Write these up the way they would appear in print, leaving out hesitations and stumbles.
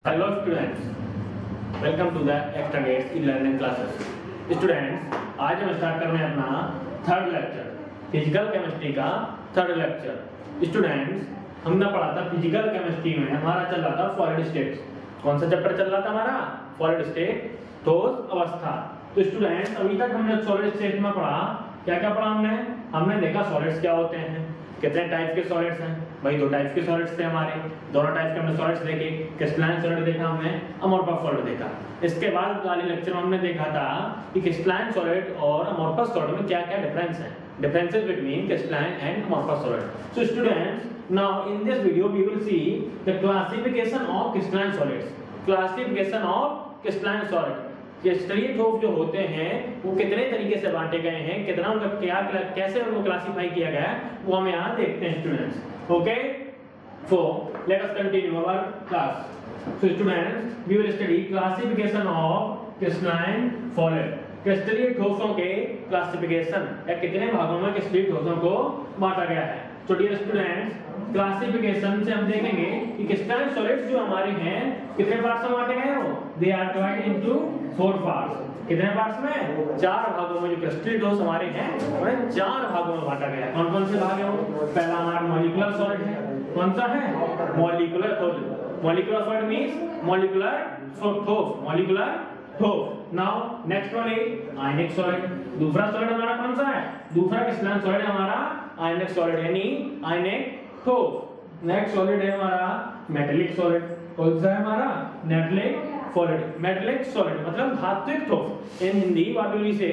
Hello students, welcome to the Extra Gates e-learning classes. Students, आज हम start कर रहे हैं अपना थर्ड लेक्चर, फिजिकल केमिस्ट्री का थर्ड लेक्चर. स्टूडेंट्स, हमने पढ़ा था फिजिकल केमिस्ट्री में हमारा चल रहा था सॉलिड स्टेट. कौन सा चैप्टर चल रहा था हमारा? सॉलिड स्टेट, ठोस अवस्था. तो स्टूडेंट्स, अभी तक हमने सॉलिड स्टेट में पढ़ा, क्या क्या पढ़ा हमने देखा सॉलिड्स क्या होते हैं, कितने टाइप के सॉलिड्स हैं. भाई दो टाइप के सॉलिड्स थे हमारे, दोनों टाइप के हमने सॉलिड्स देखे. क्रिस्टलाइन सॉलिड देखा हमने, अमोर्फस सॉलिड देखा. इसके बाद वाले लेक्चर में हमने देखा था कि क्रिस्टलाइन सॉलिड और अमोर्फस सॉलिड में क्या क्या डिफरेंस है, differences between crystalline and amorphous solid. So students, now in this video we will see the classification of crystalline solids. Classification of crystalline solid. क्रिस्टलीय ठोस जो होते हैं वो कितने तरीके से बांटे गए हैं, कितना उनका क्या कैसे उनको क्लासिफाई किया गया है, वो हम यहाँ देखते हैं students. Okay, so let us continue our class. So students, we will study classification of crystalline solid. क्रिस्टलीय ठोसों के क्लासिफिकेशन या कितने भागों में क्रिस्टलीय ठोसों को बांटा गया है. तो डियर स्टूडेंट्स, क्लासिफिकेशन से हम देखेंगे कि क्रिस्टलाइन सॉलिड्स जो हमारे हैं कितने पार्ट्स में बांटे गए हैं. They are divided into 4 parts. कितने पार्ट्स में? 4 भागों में. जो क्रिस्टलीय ठोस हमारे हैं उन्हें 4 भागों में बांटा गया है. कौन कौन से भाग हैं? पहला हमारा मॉलिक्यूलर सॉलिड है. कौन सा है? Molecular solid. Molecular solid means molecular ठोस, मॉलिक्यूलर ठोस. Now next one is ionic solid. दूसरा सॉलिड हमारा कौन सा है? दूसरा क्रिस्टलाइन सॉलिड हमारा आयनिक सॉलिड यानी आयनिक ठोस. नेक्स्ट सॉलिड है हमारा मेटेलिक सॉलिड. कौन सा है हमारा? Metallic solid. मेटेलिक सॉलिड मतलब धात्विक ठोस. In Hindi what will we say?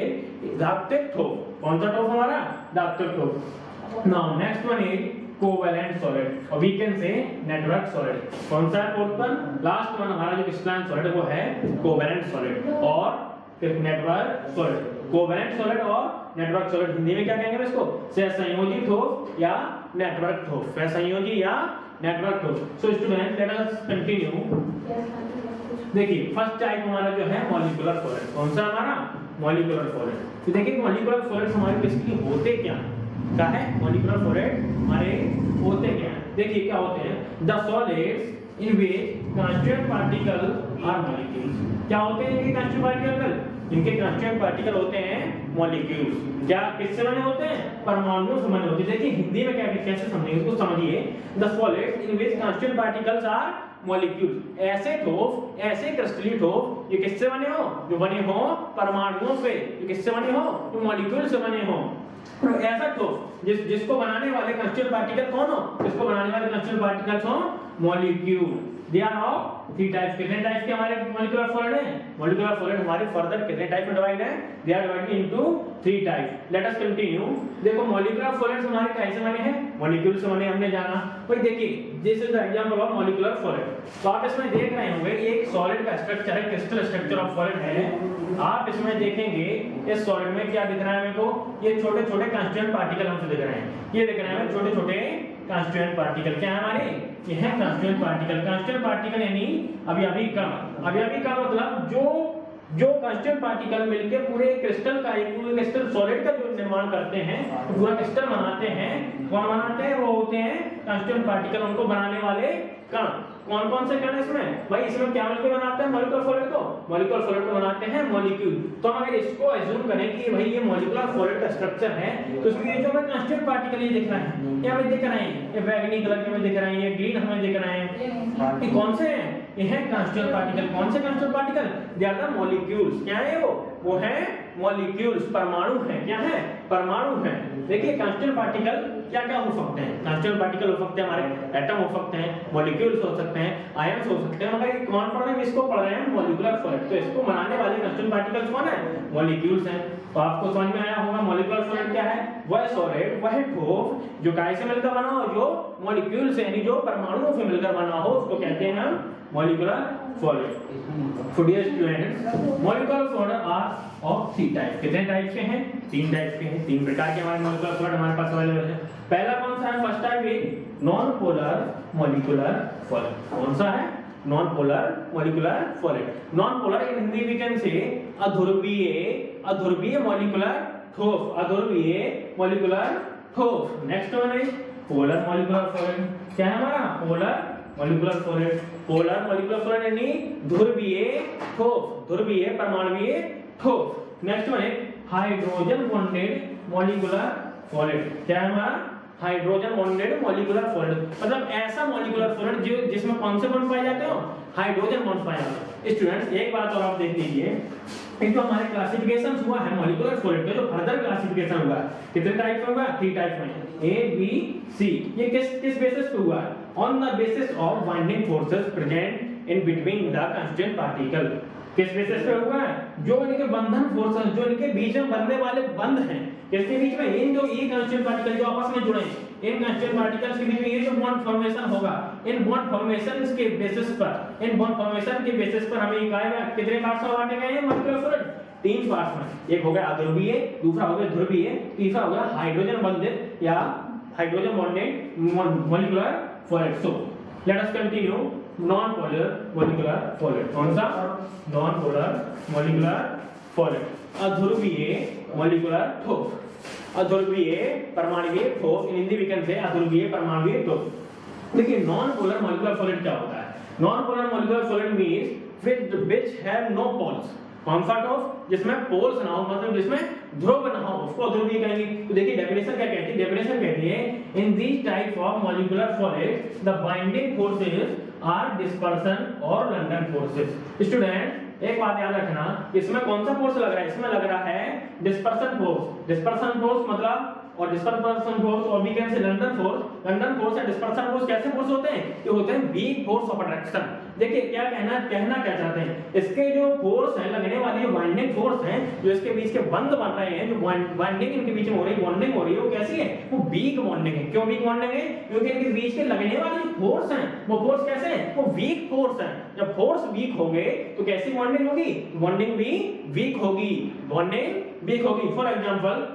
धात्विक ठोस. कौन सा ठोस हमारा? धात्विक ठोस. Now next one is covalent solid और we can say network solid. कौन सा है? फोर्थ वन, लास्ट वन हमारा जो क्रिस्टलाइन सॉलिड वो है कोवेलेंट सॉलिड और नेटवर्क सॉलिड. कोवेलेंट सॉलिड और नेटवर्क सॉलिड हिंदी में क्या कहेंगे इसको? सहसंयोजी ठोस या नेटवर्क ठोस. सहसंयोजी या नेटवर्क ठोस. So student, late us continue. देखिए फर्स्ट टाइप हमारा जो है मॉलिक्यूलर सॉलिड. कौन सा हमारा? Molecular solid. तो देखिए मॉलिक्यूलर सॉलिड्स हमारे बेसिकली होते क्या है? मॉलिक्यूलर सॉलिड हमारे होते क्या हैं? देखिए क्या होते हैं. The solids in which constituent particle are molecules. क्या होते हैं इनके कांस्टीट्यूएंट पार्टिकल? इनके कांस्टीट्यूएंट पार्टिकल होते हैं मॉलिक्यूल्स. क्या किससे बने होते हैं? परमाणुओं से बने होते हैं. देखिए हिंदी में क्या कैसे समझेंगे इसको समझिए. The solids in which constituent particles are molecules. ऐसे ठोस, ऐसे क्रिस्टलीय ठोस ये किससे बने हो? जो बने हो परमाणुओं से. जो किससे बने हो? जो मॉलिक्यूल से बने हो. तो ऐसा ठोस जिसको बनाने वाले कांस्टीट्यूएंट पार्टिकल कौन हो? जिसको बनाने वाले कांस्टीट्यूएंट पार्टिकल्स हो molecule. They are of 3 types. कितने टाइप के हमारे मॉलिक्यूलर सॉलिड हैं? मॉलिक्यूलर सॉलिड हमारे फर्दर कितने टाइप में डिवाइड है? They are divided into 3 types. Let us continue. देखो मॉलिक्यूलर सॉलिड्स हमारे कैसे बने हैं? मॉलिक्यूल से बने हमने जाना. भाई देखिए this is the example of molecular solid. तो आप इसमें देख रहे होंगे एक सॉलिड का स्ट्रक्चर है, क्रिस्टल स्ट्रक्चर ऑफ सॉलिड है. आप इसमें देखेंगे इस सॉलिड में क्या दिख रहा है मेरे को? ये छोटे-छोटे कांस्टीट्यूएंट पार्टिकल हमसे दिख रहे हैं. ये दिख रहे हैं छोटे-छोटे कांस्टीट्यूएंट पार्टिकल. क्या है हमारे? ये है कांस्टीट्यूएंट पार्टिकल. कांस्टीट्यूएंट पार्टिकल यानी अभी का मतलब जो कांस्टीट्यूएंट पार्टिकल मिलके पूरे क्रिस्टल का एक पूरे क्रिस्टल सॉलिड का जो निर्माण करते हैं, तो पूरा क्रिस्टल बनाते हैं. कौन बनाते हैं? वो होते हैं कांस्टीट्यूएंट पार्टिकल. उनको बनाने वाले कण. कौन कौन से कण इसमें? भाई इसमें क्या मिलकर बनाते हैं मॉलिक्यूलर सॉलिड को? मॉलिक्यूलर सॉलिड को बनाते हैं मॉलिक्यूल. तो हम अगर इसको अज्यूम करें कि भाई ये मॉलिक्यूलर सॉलिड का स्ट्रक्चर है, तो इसमें ये जो हमें कांस्टीट्यूएंट पार्टिकल ये दिख रहे हैं, ये हमें दिख रहे हैं, ये बैंगनी कलर के हमें दिख रहे हैं, ये ग्रीन हमें दिख रहे हैं. ये कौन से हैं? ये हैं कांस्टीट्यूएंट पार्टिकल. कौन से constituent particle? They are the molecules. क्या है वो है मॉलिक्यूल्स. परमाणु हैं. क्या है? परमाणु हैं. देखिए कांस्टीट्यूएंट पार्टिकल क्या-क्या हो सकते हैं? कांस्टीट्यूएंट पार्टिकल हो सकते हैं हमारे एटम हो सकते हैं, मॉलिक्यूल्स हो सकते हैं, आयंस हो सकते हैं. मगर ये कौन पढ़ रहे हैं? इसको पढ़ रहे हैं मॉलिक्यूलर सॉलिड. तो इसको बनाने वाले कांस्टीट्यूएंट पार्टिकल्स कौन है? मॉलिक्यूल्स हैं. तो आपको समझ में आया होगा मॉलिक्यूलर सॉलिड क्या है? वह सॉलिड, वह ठोस जो काय से मिलकर बना हो, जो मॉलिक्यूल से यानी जो परमाणुओं से मिलकर बना हो, उसको कहते हैं हम molecular solid. So dear students, molecular solid are of 3 types. कितने टाइप के हैं? 3 टाइप के हैं. 3 प्रकार के हमारे molecular solid हमारे पास अवेलेबल है. पहला कौन सा है? फर्स्ट टाइप है नॉन पोलर मॉलिक्यूलर सॉलिड. कौन सा है? Non polar molecular solid. Non polar in Hindi we can say अध्रुवीय मॉलिक्यूलर ठोस. अध्रुवीय मॉलिक्यूलर ठोस. नेक्स्ट वन है पोलर मॉलिक्यूलर सॉलिड. क्या है हमारा? Polar molecular solid. Polar molecular solid यानी ध्रुवीय ठोस, ध्रुवीय परमाणुवीय ठोस। नेक्स्ट वन है हाइड्रोजन बॉन्डेड मॉलिक्यूलर सॉलिड। क्या है हमारा? हाइड्रोजन बॉन्डेड मॉलिक्यूलर सॉलिड, मतलब ऐसा मॉलिक्यूलर सॉलिड जो जिसमें कौन से बॉन्ड पाए जाते हो? हाइड्रोजन बॉन्ड पाए जाते हैं। स्टूडेंट्स एक बात और आप देख लीजिए, एक तो हमारे क्लासिफिकेशन हुआ है मॉलिक्यूलर सॉलिड का, जो फर्दर क्लासिफिकेशन हुआ है कितने टाइप में हुआ? 3 टाइप में, ए बी सी। ये किस बेसिस पे हुआ है? On the basis of binding forces present in between the constituent particle. किस बेसिस पे हुआ है? जो इनके बंधन फोर्सेस, जो इनके बीच में बनने वाले बंध हैं, किसके बीच में? इन जो ये कांस्टीट्यूएंट पार्टिकल जो आपस में जुड़े हैं, इन कांस्टीट्यूएंट पार्टिकल्स के बीच में ये जो बॉन्ड फॉर्मेशन होगा, इन बॉन्ड फॉर्मेशंस के बेसिस पर, इन बॉन्ड फॉर्मेशन के बेसिस पर हमें कितने पार्ट्स में बांटे गए हैं मॉलिक्यूलर सॉलिड? 3 पार्ट्स में। एक हो गया अध्रुवीय, दूसरा हो गया ध्रुवीय, तीसरा हो गया हाइड्रोजन बॉन्डेड या hydrogen bonded molecular solid. So let us continue non polar molecular solid. कौन सा? Non polar molecular solid. अध्रुवीय मॉलिक्यूलर ठोस, अध्रुवीय परमाणुवीय ठोस, in Hindi we can say अध्रुवीय परमाणुवीय ठोस। देखिए नॉन पोलर मॉलिक्यूलर सॉलिड क्या होता है? Non polar molecular solid means which have no poles. कौन सा ठोस? जिसमें पोल्स ना हो, मतलब जिसमें ध्रुव ना हो, उसको अध्रुवीय कहेंगे। तो देखिए डेफिनेशन क्या कहती है? डेफिनेशन कहती है in this type of molecular solids the binding forces are dispersion और लंडन फोर्सेस। स्टूडेंट एक बात याद रखना, इसमें कौन सा फोर्स लग रहा है? इसमें लग रहा है डिस्पर्सन फोर्स। डिस्पर्सन फोर्स मतलब, और डिस्पर्सन फोर्स और we can say London force. London force and dispersion force कैसे फोर्स होते हैं? ये होते हैं वीक फोर्स ऑफ अट्रैक्शन। देखिए क्या कहना क्या चाहते हैं? इसके जो फोर्स है, लगने वाली जो बाइंडिंग फोर्स है, जो इसके बीच के बंध बन रहे हैं, जो बाइंडिंग इनके बीच में हो रही है, बॉन्डिंग हो रही है, वो कैसी है? वो वीक बॉन्डिंग है। क्यों वीक बॉन्डिंग है? क्योंकि इनके बीच के लगने वाली जो फोर्स हैं, वो फोर्स कैसे हैं? वो वीक फोर्स हैं। जब फोर्स वीक हो गए तो कैसी बॉन्डिंग होगी? बॉन्डिंग भी वीक होगी, बॉन्डिंग वीक होगी। फॉर एग्जांपल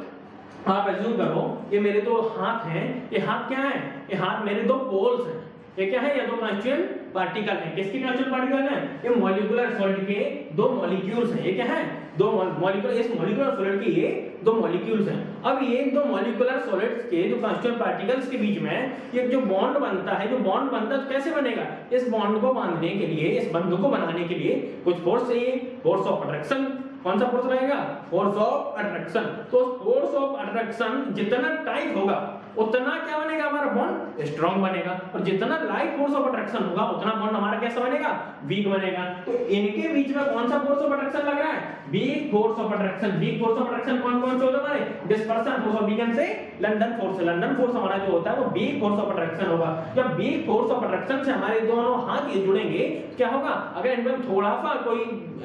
आप एज्यूम करो ये मेरे दो हाथ हैं, ये हाथ क्या है? ये हाथ मेरे दो पोल्स हैं। ये क्या है? ये दो कांस्टीट्यूएंट पार्टिकल हैं। किसके कांस्टीट्यूएंट पार्टिकल हैं? ये मॉलिक्यूलर सॉलिड के दो मॉलिक्यूल्स हैं। ये क्या है? दो मॉलिक्यूल, इस मॉलिक्यूलर सॉलिड के ये दो मॉलिक्यूल्स हैं। अब ये दो मॉलिक्यूलर सॉलिड्स के जो कांस्टीट्यूएंट पार्टिकल्स के बीच में ये जो बॉन्ड बनता है, जो बॉन्ड बनता है तो कैसे बनेगा? इस बॉन्ड को बांधने के लिए, इस बंध को बनाने के लिए कुछ फोर्स चाहिए, फोर्स ऑफ अट्रैक्शन। कौन सा फोर्स रहेगा? Force of attraction. तो फोर्स ऑफ अट्रैक्शन जितना टाइट होगा उतना क्या बनेगा? हमारा बॉन्ड स्ट्रांग बनेगा, और जितना लाइट फोर्स ऑफ अट्रैक्शन होगा उतना बॉन्ड हमारा कैसा बनेगा? वीक बनेगा। तो इनके बीच में कौन सा फोर्स ऑफ अट्रैक्शन लग रहा है? Weak force of attraction. Weak force of attraction कौन कौन से होते हैं हमारे? डिस्पर्सन फोर्स और वीगन से लंडन फोर्स। लंडन फोर्स हमारा जो होता है वो वीक फोर्स ऑफ अट्रैक्शन होगा। जब वीक फोर्स ऑफ अट्रैक्शन से हमारे दोनों हाथ ये जुड़ेंगे, क्या होगा? अगर इनमें थोड़ा सा कोई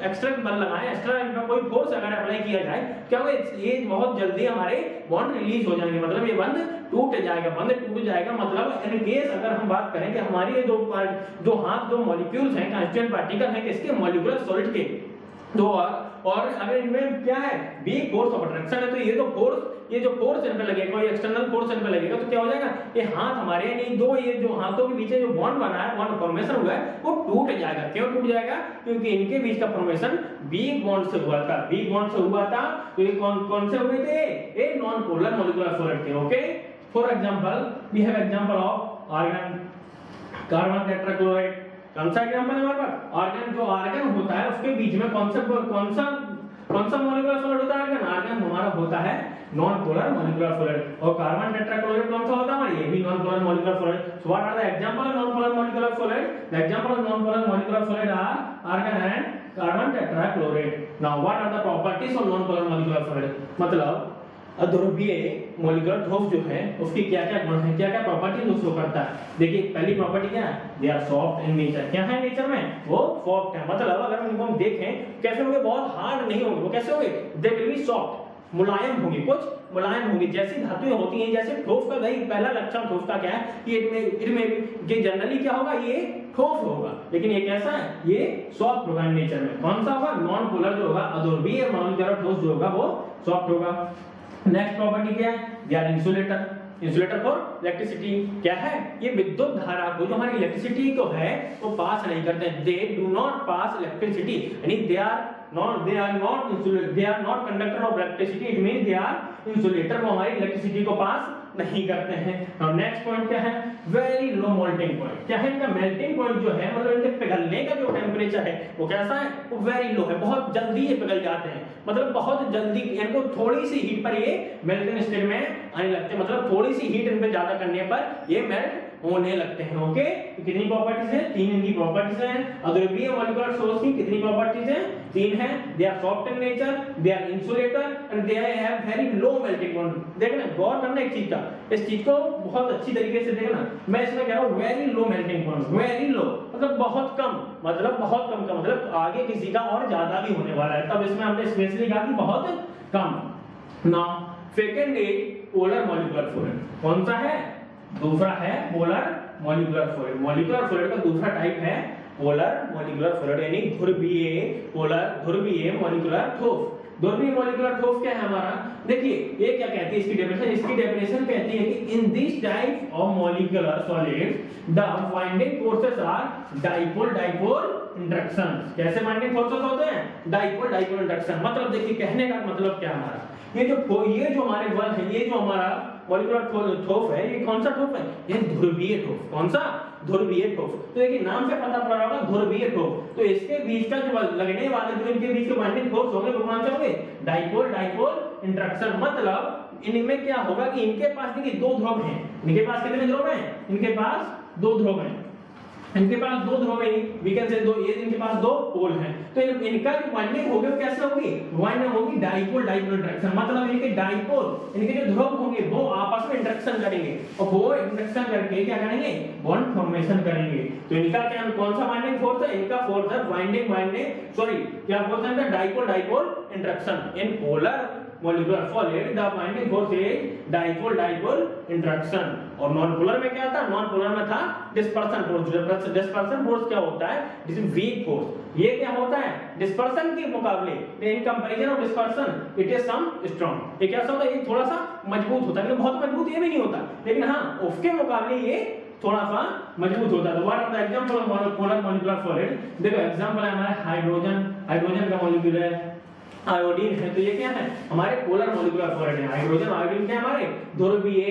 एक्स्ट्रा बल लगाए, एक्स्ट्रा इनका कोई फोर्स अगर अप्लाई किया जाए, क्या होगा? ये बहुत जल्दी हमारे बॉन्ड रिलीज हो जाएंगे, मतलब ये बंध टूट जाएगा। बंध टूट जाएगा मतलब इन केस अगर हम बात करें कि हमारी ये दो हाथ, दो मॉलिक्यूल्स हैं, कांस्टीट्यूएंट पार्टिकल हैं, किसके? मॉलिक्यूलर सॉलिड के दो। और अगर इनमें क्या है? वीक फोर्स ऑफ अट्रैक्शन है, तो ये जो फोर्स इन पे लगेगा, कोई एक्सटर्नल फोर्स इन पे लगेगा, तो क्या हो जाएगा? ये हाथ हमारे, यानी दो ये जो हाथों के बीच जो बॉन्ड बना है, बॉन्ड फॉर्मेशन हुआ है, वो टूट जाएगा। क्यों टूट जाएगा? क्योंकि इनके बीच का फॉर्मेशन वीक बॉन्ड से हुआ था। वीक बॉन्ड से हुआ था तो ये कौन से हुए थे? ये नॉन पोलर मॉलिक्यूलर सॉलिड थे। Okay, for example we have example of argon, carbon tetrachloride. कौन सा एग्जांपल है हमारे पास? आर्गन। जो आर्गन होता है उसके बीच में कौन सा मॉलिक्यूलर सॉलिड होता है? आर्गन। आर्गन हमारा होता है नॉन पोलर मॉलिक्यूलर सॉलिड। और कार्बन टेट्राक्लोराइड कौन सा होता है हमारा? ये भी non polar molecular solid. So what are the example of non polar molecular solid? The example of non polar molecular solid are argon and carbon tetrachloride. Now what are the properties of non polar molecular solid? मतलब अध्रुवीय molecular ठोस जो है उसकी क्या-क्या गुण है, क्या-क्या प्रॉपर्टी उसको करता है? देखिए पहली प्रॉपर्टी क्या है? They are soft in nature. क्या है नेचर में? वो सॉफ्ट है। मतलब अगर उनको हम देखें कैसे होंगे? बहुत हार्ड नहीं होंगे। वो कैसे होंगे? दे विल बी सॉफ्ट, मुलायम होंगे, कुछ मुलायम होंगे। जैसी धातुएं होती हैं, जैसे ठोस का भाई पहला लक्षण ठोस का क्या है? ये जनरली क्या होगा? ये ठोस होगा, लेकिन ये कैसा है? ये सॉफ्ट होगा नेचर में। कौन सा होगा? नॉन पोलर जो होगा, अध्रुवीय मॉलिक्यूलर ठोस जो होगा वो सॉफ्ट होगा। नेक्स्ट प्रॉपर्टी क्या है? They are insulator. Insulator for electricity. क्या है? ये विद्युत धारा को, जो हमारी इलेक्ट्रिसिटी को है, वो पास नहीं करते। They do not pass electricity, यानी they are not conductor of electricity. It means they are insulator. वो हमारी इलेक्ट्रिसिटी को पास नहीं करते हैं। और नेक्स्ट पॉइंट क्या है, वेरी लो मेल्टिंग पॉइंट। क्या है इनका मेल्टिंग पॉइंट जो है, मतलब इनके पिघलने का जो टेम्परेचर है वो कैसा है, वो वेरी लो है, बहुत जल्दी ये पिघल जाते हैं, मतलब बहुत जल्दी इनको थोड़ी सी हीट पर ये मेल्टिंग स्टेट में आने लगते हैं, मतलब थोड़ी सी हीट इन पे ज्यादा करने पर ये मेल्ट होने लगते हैं। ओके, तो कितनी प्रॉपर्टीज है, 3 इनकी प्रॉपर्टीज हैं। अद्रव्यीय मॉलिक्यूलर सोर्स की कितनी प्रॉपर्टीज हैं, 3 है। They are soft in nature, they are insulator and they have very low melting point. देखना, गौर करना एक चीज का, इस चीज को बहुत अच्छी तरीके से देखना। मैं इसमें कह रहा हूं very low melting point, very low मतलब बहुत कम, मतलब बहुत कम का मतलब आगे किसी का और ज्यादा भी होने वाला है, तब इसमें हमने स्पेशली कहा कि बहुत कम। Now second is polar molecular fluid. कौन सा है, दूसरा है polar molecular fluid. Molecular fluid का दूसरा टाइप है पोलर मॉलिक्यूलर फ्लूइड, यानी ध्रुवीय पोलर, ध्रुवीय मॉलिक्यूलर ठोस। ध्रुवीय मॉलिक्यूलर ठोस क्या है हमारा, देखिए ये क्या कहती है इसकी डेफिनेशन, इसकी डेफिनेशन कहती है कि in this type of molecular solids the binding forces are dipole dipole interactions. कैसे बाइंडिंग फोर्सेस होते हैं, डाइपोल डाइपोल इंटरेक्शन। मतलब देखिए कहने का मतलब क्या हमारा, ये जो हमारे बल है, ये जो हमारा मॉलिक्यूलर ठोस है, ये कौन सा ठोस है, ये ध्रुवीय ठोस। कौन सा, ध्रुवीय ठोस। तो देखिए नाम से पता पड़ रहा होगा ध्रुवीय ठोस, तो इसके बीच का जो लगने वाले जो इनके बीच के बाइंडिंग फोर्स होंगे वो कौन से होंगे, डाइपोल डाइपोल इंटरेक्शन। मतलब इनमें क्या होगा कि इनके पास देखिए 2 ध्रुव हैं, इनके पास कितने ध्रुव हैं, इनके पास 2 ध्रुव हैं, इनके पास 2 ध्रुव है, वी कैन से 2, ये इनके पास 2 पोल हैं। तो इनका जो बाइंडिंग होगी वो कैसे होगी, बाइंडिंग होगी डाइपोल डाइपोल इंटरेक्शन। मतलब इनके डाइपोल, इनके जो ध्रुव होंगे वो आपस में इंटरेक्शन करेंगे और वो इंटरेक्शन करके क्या करेंगे, बॉन्ड फॉर्मेशन करेंगे। तो इनका क्या, कौन सा बाइंडिंग फोर्स है, इनका फोर्स है बाइंडिंग सॉरी क्या फोर्स है इनका, dipole dipole interaction. In polar molecular solid the binding force is dipole dipole interaction. और नॉन पोलर में क्या था, नॉन पोलर में था डिस्पर्सन फोर्स। डिस्पर्सन फोर्स क्या होता है, दिस इज वीक फोर्स। ये क्या होता है, डिस्पर्सन के मुकाबले in comparison of dispersion it is some strong. ये कैसा होता है, ये थोड़ा सा मजबूत होता है, लेकिन बहुत मजबूत ये भी नहीं होता, लेकिन हां उसके मुकाबले ये थोड़ा सा मजबूत होता है। What are the example of polar molecular solid, देखो एग्जांपल है हमारा हाइड्रोजन का मॉलिक्यूल है, आयोडीन है। तो ये क्या है, हमारे पोलर मॉलिक्यूलर सॉलिड है। हाइड्रोजन आयोडीन क्या हमारे ध्रुवीय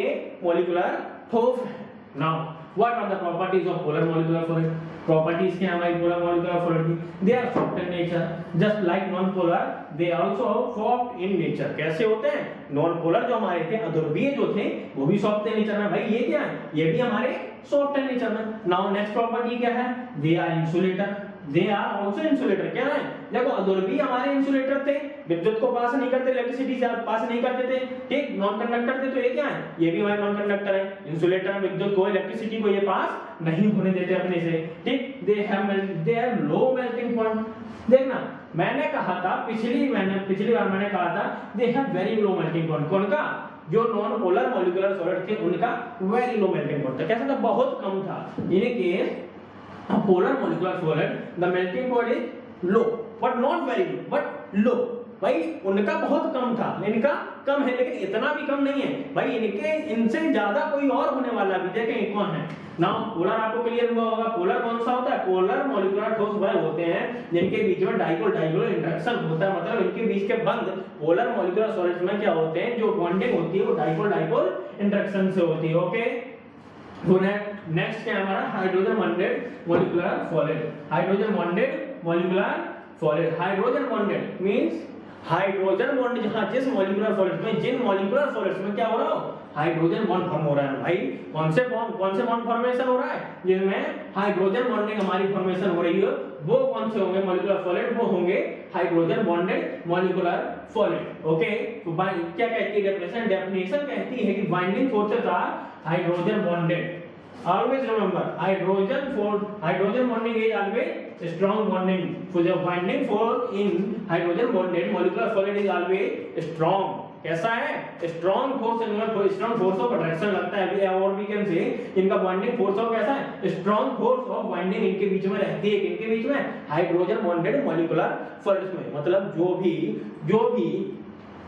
मॉलिक्यूलर ठोस है। Now what are the properties of polar molecular solid, properties क्या है हमारी पोलर मॉलिक्यूलर सॉलिड की, they are soft in nature just like non polar, they also soft in nature. कैसे होते हैं, नॉन पोलर जो हमारे थे, अध्रुवीय जो थे वो भी सॉफ्ट इन नेचर में, भाई ये क्या है, ये भी हमारे सॉफ्ट इन नेचर में। नाउ नेक्स्ट प्रॉपर्टी क्या है, they are insulator, they are also insulator. क्या है, देखो अध्रुवीय हमारे इंसुलेटर थे, विद्युत को पास नहीं करते, इलेक्ट्रिसिटी से पास नहीं करते थे, ठीक, नॉन कंडक्टर थे। तो ये क्या है, ये भी हमारे नॉन कंडक्टर है। इंसुलेटर विद्युत को, इलेक्ट्रिसिटी को ये पास नहीं होने देते अपने से, ठीक। They have low melting point. देखना मैंने कहा था पिछली बार मैंने कहा था दे have very low melting point. कौन का, जो नॉन पोलर मॉलिक्यूलर सॉलिड थे उनका वेरी लो मेल्टिंग पॉइंट था। कैसा था, बहुत कम था। In case polar molecular solid the melting point is low but not very low but low। भाई उनका बहुत कम था, इनका कम है, लेकिन इतना भी कम नहीं है भाई, इनसे ज्यादा कोई और होने वाला भी। देखें कौन है, नाउ पोलर आपको क्लियर हुआ होगा। पोलर कौन सा होता है, पोलर मॉलिक्यूलर ठोस वह होते हैं जिनके बीच में डाइपोल डाइपोल इंटरेक्शन होता है, मतलब इनके बीच के बंध पोलर मॉलिक्यूलर सॉलिड्स में क्या होते हैं, जो बॉन्डिंग होती है वो डाइपोल डाइपोल इंटरेक्शन से होती है। ओके, नेक्स्ट क्या हमारा, hydrogen bonded molecular solid. Hydrogen bonded molecular solid, hydrogen bonded means hydrogen bond जहां जिस मॉलिक्यूलर सॉलिड में, जिन मॉलिक्यूलर सॉलिड्स में क्या हो रहा हो, हाइड्रोजन बॉन्ड फॉर्म हो रहा है। भाई कौन से बॉन्ड फॉर्मेशन हो रहा है, जिनमें हाइड्रोजन बॉन्डिंग हमारी फॉर्मेशन हो रही है, वो कौन से होंगे मॉलिक्यूलर सॉलिड, वो होंगे hydrogen bonded molecular solid. Okay, तो क्या कहती है डेफिनेशन कहती है कि binding forces are hydrogen bonded. Always remember, hydrogen bonding is always strong bonding. So the binding force in hydrogen bonded molecular solid is always strong. कैसा है, strong force of attraction लगता है, और we can say इनका binding force of कैसा है, strong force of binding इनके बीच में रहती है, इनके बीच में हाइड्रोजन बॉन्डेड मॉलिक्यूलर सॉलिड्स में। मतलब जो भी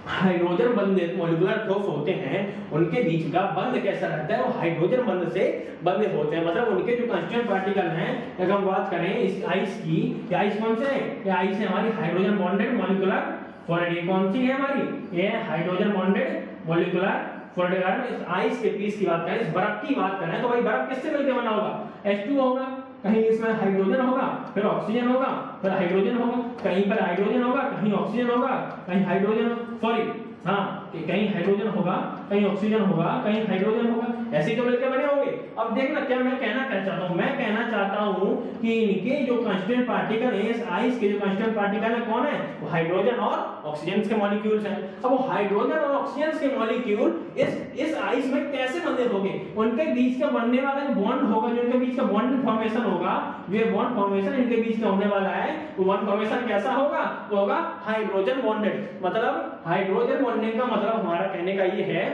हाइड्रोजन बंधित मॉलिक्यूलर ठोस होते हैं उनके बीच का बंध कैसा रहता है, वो हाइड्रोजन बंध से बंधे होते हैं। मतलब उनके जो कांस्टिट्यूएंट पार्टिकल हैं, अगर हम बात करें इस आइस की, ये आइस कौन से है, ये आइस है हमारी हाइड्रोजन बॉन्डेड मॉलिक्यूलर सॉलिड। ये कौन सी है हमारी, ये हाइड्रोजन बॉन्डेड मॉलिक्यूलर फ्लोरेटिक आयरन इस आइस के पीस की बात करें, इस बर्फ की बात करें, तो भाई बर्फ किससे मिलकर बना होगा? H2 होगा, कहीं इसमें हाइड्रोजन होगा, फिर ऑक्सीजन होगा, फिर हाइड्रोजन होगा, कहीं पर हाइड्रोजन होगा, कहीं ऑक्सीजन होगा, कहीं हाइड्रोजन, सॉरी हाँ, कि कहीं हाइड्रोजन होगा, कहीं ऑक्सीजन होगा, कहीं हाइड्रोजन होगा, ऐसे तो मिलकर बने होंगे। अब देखना क्या मैं कहना क्या चाहता हूं, मैं कहना चाहता हूं कि इनके जो कांस्टेंट पार्टिकल है, इस आइस के जो कांस्टेंट पार्टिकल है कौन है? वो हाइड्रोजन और ऑक्सीजन के मॉलिक्यूल्स हैं। अब वो हाइड्रोजन और ऑक्सीजन के मॉलिक्यूल इस आइस में कैसे बंधे होंगे? उनके बीच का बनने वाला जो बॉन्ड होगा, जो इनके बीच का बॉन्ड फॉर्मेशन होगा, जो बॉन्ड फॉर्मेशन इनके बीच का होने वाला है, वो बॉन्ड फॉर्मेशन कैसा होगा? वो होगा हाइड्रोजन बॉन्डेड। मतलब हाइड्रोजन बॉन्डिंग का मतलब हमारा कहने का ये है,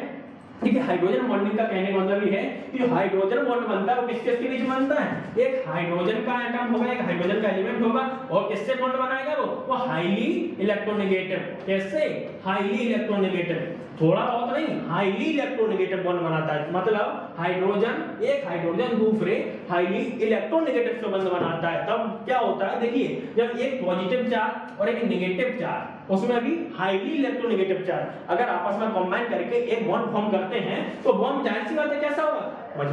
ठीक है, हाइड्रोजन बॉन्डिंग का कहने का मतलब ये है कि जो हाइड्रोजन बॉन्ड बनता है वो किसके बीच में बनता है? एक हाइड्रोजन का एटम होगा, एक हाइड्रोजन का एलिमेंट होगा, और किससे बॉन्ड बनाएगा? वो हाईली इलेक्ट्रोनेगेटिव। कैसे? हाईली इलेक्ट्रोनेगेटिव, थोड़ा बहुत नहीं, हाईली इलेक्ट्रोनेगेटिव बॉन्ड बनाता है। मतलब हाइड्रोजन, एक हाइड्रोजन दूसरे हाईली इलेक्ट्रोनेगेटिव से बॉन्ड बनाता है। तब क्या होता है देखिए, जब एक पॉजिटिव चार्ज और एक नेगेटिव चार्ज, उसमें भी हाईली इलेक्ट्रोनेगेटिव चार्ज अगर आपस में कंबाइन करके एक बॉन्ड फॉर्म करते हैं, तो बॉन्ड जाहिर सी बात है कैसा होगा? मजबूत